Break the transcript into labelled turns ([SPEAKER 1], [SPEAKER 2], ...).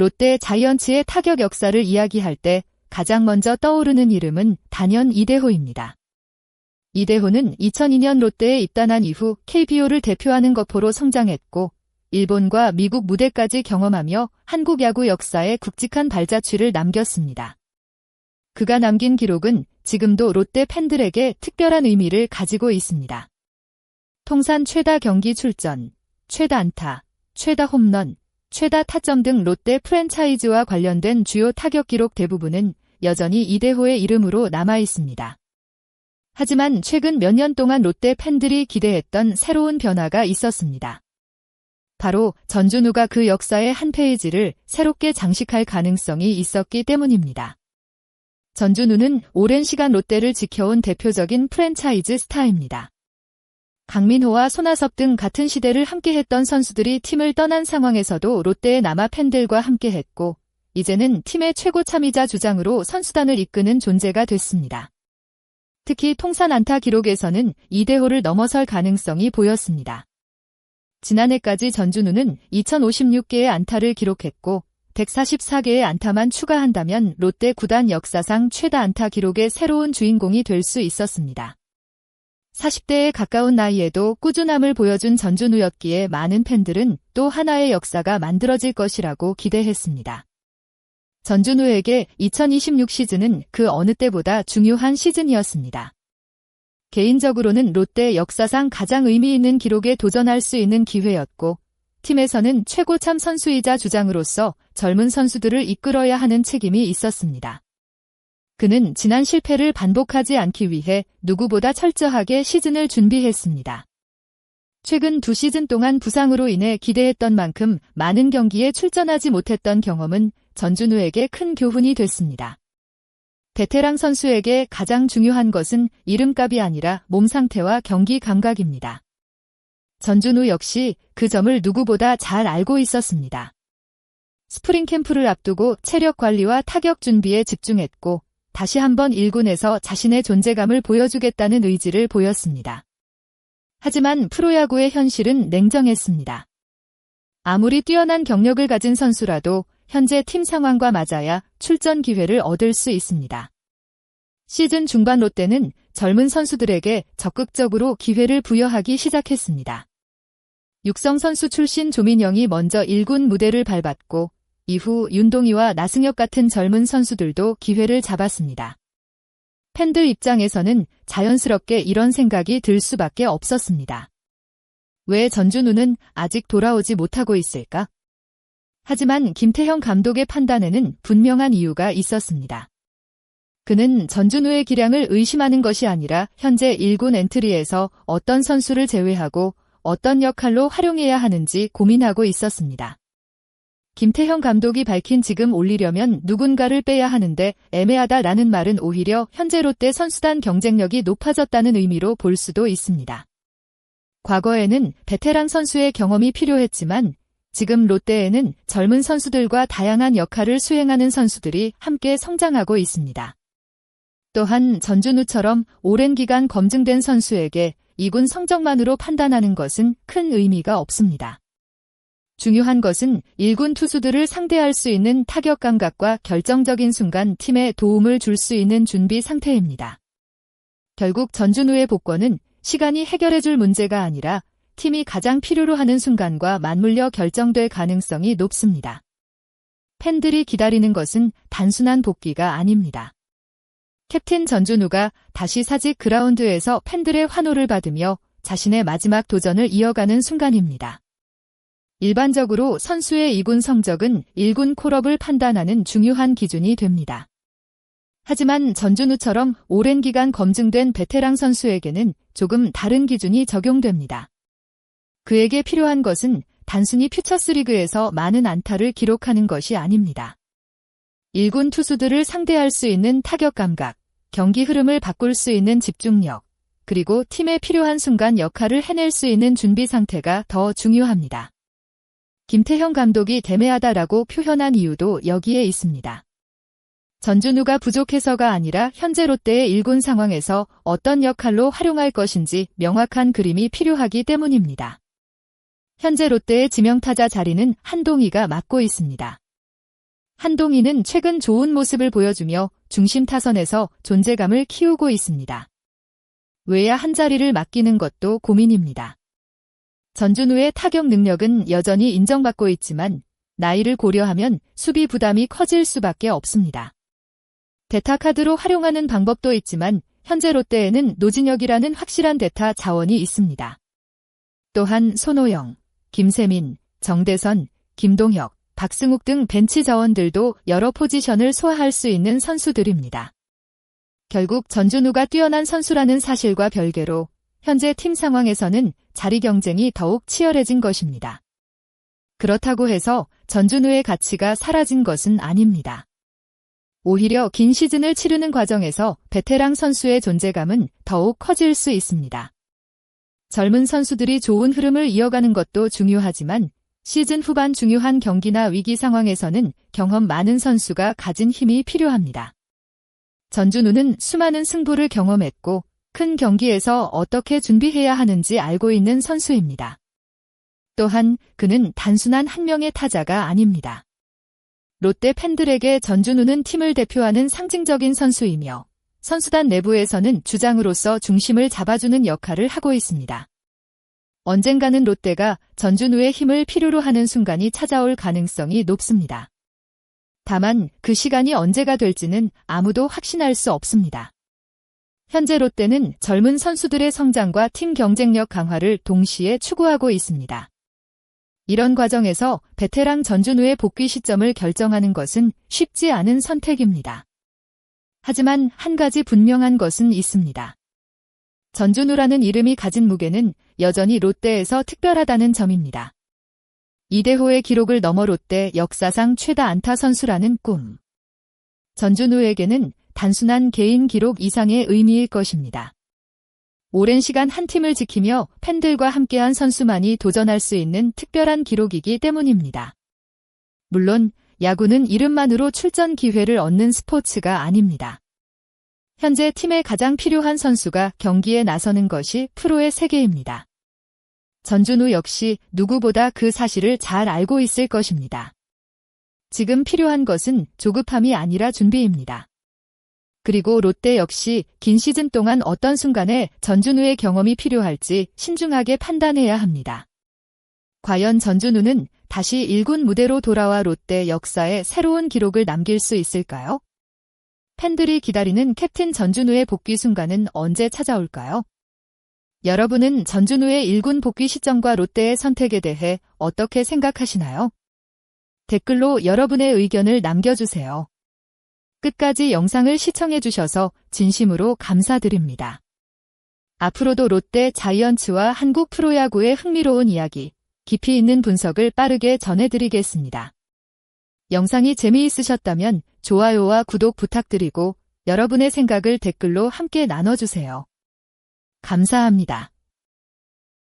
[SPEAKER 1] 롯데 자이언츠의 타격 역사를 이야기할 때 가장 먼저 떠오르는 이름은 단연 이대호입니다. 이대호는 2002년 롯데에 입단한 이후 KBO를 대표하는 거포로 성장했고 일본과 미국 무대까지 경험하며 한국 야구 역사에 굵직한 발자취를 남겼습니다. 그가 남긴 기록은 지금도 롯데 팬들에게 특별한 의미를 가지고 있습니다. 통산 최다 경기 출전, 최다 안타, 최다 홈런, 최다 타점 등 롯데 프랜차이즈와 관련된 주요 타격 기록 대부분은 여전히 이대호의 이름으로 남아 있습니다. 하지만 최근 몇 년 동안 롯데 팬들이 기대했던 새로운 변화가 있었습니다. 바로 전준우가 그 역사의 한 페이지를 새롭게 장식할 가능성이 있었기 때문입니다. 전준우는 오랜 시간 롯데를 지켜온 대표적인 프랜차이즈 스타입니다. 강민호와 손아섭 등 같은 시대를 함께했던 선수들이 팀을 떠난 상황에서도 롯데에 남아 팬들과 함께했고 이제는 팀의 최고 참이자 주장으로 선수단을 이끄는 존재가 됐습니다. 특히 통산 안타 기록에서는 이대호를 넘어설 가능성이 보였습니다. 지난해까지 전준우는 2056개의 안타를 기록했고 144개의 안타만 추가한다면 롯데 구단 역사상 최다 안타 기록의 새로운 주인공이 될 수 있었습니다. 40대에 가까운 나이에도 꾸준함을 보여준 전준우였기에 많은 팬들은 또 하나의 역사가 만들어질 것이라고 기대했습니다. 전준우에게 2026 시즌은 그 어느 때보다 중요한 시즌이었습니다. 개인적으로는 롯데 역사상 가장 의미 있는 기록에 도전할 수 있는 기회였고 팀에서는 최고참 선수이자 주장으로서 젊은 선수들을 이끌어야 하는 책임이 있었습니다. 그는 지난 실패를 반복하지 않기 위해 누구보다 철저하게 시즌을 준비했습니다. 최근 2시즌 동안 부상으로 인해 기대했던 만큼 많은 경기에 출전하지 못했던 경험은 전준우에게 큰 교훈이 됐습니다. 베테랑 선수에게 가장 중요한 것은 이름값이 아니라 몸 상태와 경기 감각입니다. 전준우 역시 그 점을 누구보다 잘 알고 있었습니다. 스프링 캠프를 앞두고 체력 관리와 타격 준비에 집중했고 다시 한번 1군에서 자신의 존재감을 보여주겠다는 의지를 보였습니다. 하지만 프로야구의 현실은 냉정했습니다. 아무리 뛰어난 경력을 가진 선수라도 현재 팀 상황과 맞아야 출전 기회를 얻을 수 있습니다. 시즌 중반 롯데는 젊은 선수들에게 적극적으로 기회를 부여하기 시작했습니다. 육성 선수 출신 조민영이 먼저 1군 무대를 밟았고 이후 윤동희와 나승엽 같은 젊은 선수들도 기회를 잡았습니다. 팬들 입장에서는 자연스럽게 이런 생각이 들 수밖에 없었습니다. 왜 전준우는 아직 돌아오지 못하고 있을까? 하지만 김태형 감독의 판단에는 분명한 이유가 있었습니다. 그는 전준우의 기량을 의심하는 것이 아니라 현재 1군 엔트리에서 어떤 선수를 제외하고 어떤 역할로 활용해야 하는지 고민하고 있었습니다. 김태형 감독이 밝힌 지금 올리려면 누군가를 빼야 하는데 애매하다라는 말은 오히려 현재 롯데 선수단 경쟁력이 높아졌다는 의미로 볼 수도 있습니다. 과거에는 베테랑 선수의 경험이 필요했지만 지금 롯데에는 젊은 선수들과 다양한 역할을 수행하는 선수들이 함께 성장하고 있습니다. 또한 전준우처럼 오랜 기간 검증된 선수에게 2군 성적만으로 판단하는 것은 큰 의미가 없습니다. 중요한 것은 1군 투수들을 상대할 수 있는 타격 감각과 결정적인 순간 팀에 도움을 줄 수 있는 준비 상태입니다. 결국 전준우의 복권은 시간이 해결해줄 문제가 아니라 팀이 가장 필요로 하는 순간과 맞물려 결정될 가능성이 높습니다. 팬들이 기다리는 것은 단순한 복귀가 아닙니다. 캡틴 전준우가 다시 사직 그라운드에서 팬들의 환호를 받으며 자신의 마지막 도전을 이어가는 순간입니다. 일반적으로 선수의 2군 성적은 1군 콜업을 판단하는 중요한 기준이 됩니다. 하지만 전준우처럼 오랜 기간 검증된 베테랑 선수에게는 조금 다른 기준이 적용됩니다. 그에게 필요한 것은 단순히 퓨처스리그에서 많은 안타를 기록하는 것이 아닙니다. 1군 투수들을 상대할 수 있는 타격 감각, 경기 흐름을 바꿀 수 있는 집중력, 그리고 팀에 필요한 순간 역할을 해낼 수 있는 준비 상태가 더 중요합니다. 김태형 감독이 대매하다라고 표현한 이유도 여기에 있습니다. 전준우가 부족해서가 아니라 현재 롯데의 1군 상황에서 어떤 역할로 활용할 것인지 명확한 그림이 필요하기 때문입니다. 현재 롯데의 지명타자 자리는 한동희가 맡고 있습니다. 한동희는 최근 좋은 모습을 보여주며 중심 타선에서 존재감을 키우고 있습니다. 외야 한 자리를 맡기는 것도 고민입니다. 전준우의 타격 능력은 여전히 인정받고 있지만 나이를 고려하면 수비 부담이 커질 수밖에 없습니다. 대타 카드로 활용하는 방법도 있지만 현재 롯데에는 노진혁이라는 확실한 대타 자원이 있습니다. 또한 손호영, 김세민, 정대선, 김동혁, 박승욱 등 벤치 자원들도 여러 포지션을 소화할 수 있는 선수들입니다. 결국 전준우가 뛰어난 선수라는 사실과 별개로 현재 팀 상황에서는 자리 경쟁이 더욱 치열해진 것입니다. 그렇다고 해서 전준우의 가치가 사라진 것은 아닙니다. 오히려 긴 시즌을 치르는 과정에서 베테랑 선수의 존재감은 더욱 커질 수 있습니다. 젊은 선수들이 좋은 흐름을 이어가는 것도 중요하지만 시즌 후반 중요한 경기나 위기 상황에서는 경험 많은 선수가 가진 힘이 필요합니다. 전준우는 수많은 승부를 경험했고 큰 경기에서 어떻게 준비해야 하는지 알고 있는 선수입니다. 또한 그는 단순한 한 명의 타자가 아닙니다. 롯데 팬들에게 전준우는 팀을 대표하는 상징적인 선수이며 선수단 내부에서는 주장으로서 중심을 잡아주는 역할을 하고 있습니다. 언젠가는 롯데가 전준우의 힘을 필요로 하는 순간이 찾아올 가능성이 높습니다. 다만 그 시간이 언제가 될지는 아무도 확신할 수 없습니다. 현재 롯데는 젊은 선수들의 성장과 팀 경쟁력 강화를 동시에 추구하고 있습니다. 이런 과정에서 베테랑 전준우의 복귀 시점을 결정하는 것은 쉽지 않은 선택입니다. 하지만 한 가지 분명한 것은 있습니다. 전준우라는 이름이 가진 무게는 여전히 롯데에서 특별하다는 점입니다. 이대호의 기록을 넘어 롯데 역사상 최다 안타 선수라는 꿈. 전준우에게는 단순한 개인 기록 이상의 의미일 것입니다. 오랜 시간 한 팀을 지키며 팬들과 함께한 선수만이 도전할 수 있는 특별한 기록이기 때문입니다. 물론 야구는 이름만으로 출전 기회를 얻는 스포츠가 아닙니다. 현재 팀에 가장 필요한 선수가 경기에 나서는 것이 프로의 세계입니다. 전준우 역시 누구보다 그 사실을 잘 알고 있을 것입니다. 지금 필요한 것은 조급함이 아니라 준비입니다. 그리고 롯데 역시 긴 시즌 동안 어떤 순간에 전준우의 경험이 필요할지 신중하게 판단해야 합니다. 과연 전준우는 다시 1군 무대로 돌아와 롯데 역사에 새로운 기록을 남길 수 있을까요? 팬들이 기다리는 캡틴 전준우의 복귀 순간은 언제 찾아올까요? 여러분은 전준우의 1군 복귀 시점과 롯데의 선택에 대해 어떻게 생각하시나요? 댓글로 여러분의 의견을 남겨주세요. 끝까지 영상을 시청해주셔서 진심으로 감사드립니다. 앞으로도 롯데 자이언츠와 한국 프로야구의 흥미로운 이야기, 깊이 있는 분석을 빠르게 전해드리겠습니다. 영상이 재미있으셨다면 좋아요와 구독 부탁드리고 여러분의 생각을 댓글로 함께 나눠주세요. 감사합니다.